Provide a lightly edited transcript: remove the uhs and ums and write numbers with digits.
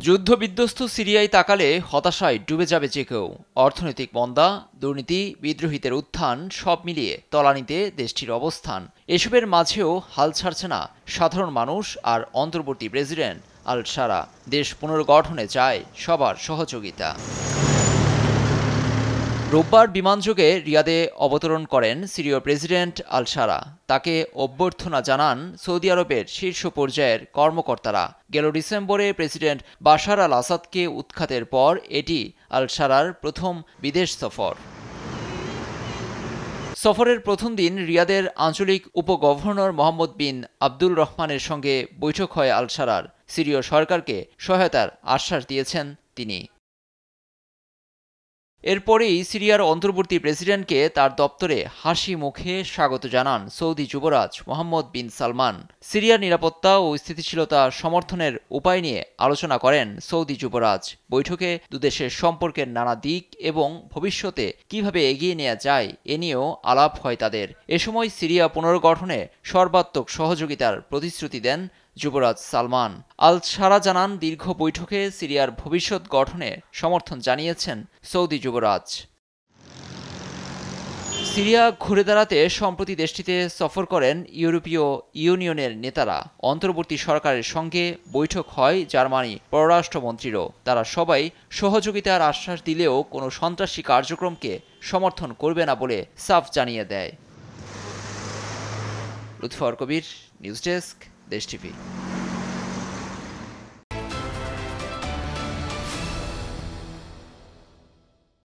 যুদ্ধবিধ্বস্ত সিরিয়ায় তাকালে হতাশায় ডুবে যাবে যে কেউ। অর্থনৈতিক মন্দা, দুর্নীতি, বিদ্রোহীদের উত্থান সব মিলিয়ে তলানিতে দেশটির অবস্থান। এসবের মাঝেও হাল ছাড়ছে না সাধারণ মানুষ আর অন্তর্বর্তী প্রেসিডেন্ট আল শারা। দেশ পুনর্গঠনে চায় সবার সহযোগিতা। রোববার বিমানযোগে রিয়াদে অবতরণ করেন সিরীয় প্রেসিডেন্ট আল শারা। তাকে অভ্যর্থনা জানান সৌদি আরবের শীর্ষ পর্যায়ের কর্মকর্তারা। গেল ডিসেম্বরে প্রেসিডেন্ট বাশার আল আসাদকে উৎখাতের পর এটি আল শারার প্রথম বিদেশ সফর। সফরের প্রথম দিন রিয়াদের আঞ্চলিক উপগভর্নর মোহাম্মদ বিন আব্দুল রহমানের সঙ্গে বৈঠক হয় আল শারার। সিরীয় সরকারকে সহায়তার আশ্বাস দিয়েছেন তিনি। এরপরেই সিরিয়ার অন্তর্বর্তী প্রেসিডেন্টকে তার দপ্তরে হাসি মুখে স্বাগত জানান সৌদি যুবরাজ মোহাম্মদ বিন সালমান। সিরিয়ার নিরাপত্তা ও স্থিতিশীলতা সমর্থনের উপায় নিয়ে আলোচনা করেন সৌদি যুবরাজ। বৈঠকে দুদেশের সম্পর্কের নানা দিক এবং ভবিষ্যতে কিভাবে এগিয়ে নেওয়া যায় এ নিয়েও আলাপ হয় তাদের। এ সময় সিরিয়া পুনর্গঠনে সর্বাত্মক সহযোগিতার প্রতিশ্রুতি দেন যুবরাজ সালমান। আল শারা জানান, দীর্ঘ বৈঠকে সিরিয়ার ভবিষ্যৎ গঠনে সমর্থন জানিয়েছেন সৌদি যুবরাজ। সিরিয়া ঘুরে দাঁড়াতে সম্প্রতি দেশটিতে সফর করেন ইউরোপীয় ইউনিয়নের নেতারা। অন্তর্বর্তী সরকারের সঙ্গে বৈঠক হয় জার্মানি পররাষ্ট্রমন্ত্রীরও। তারা সবাই সহযোগিতার আশ্বাস দিলেও কোনো সন্ত্রাসী কার্যক্রমকে সমর্থন করবে না বলে সাফ জানিয়ে দেয়। লুৎফর কবির, নিউজ ডেস্ক, দেশ টিভি।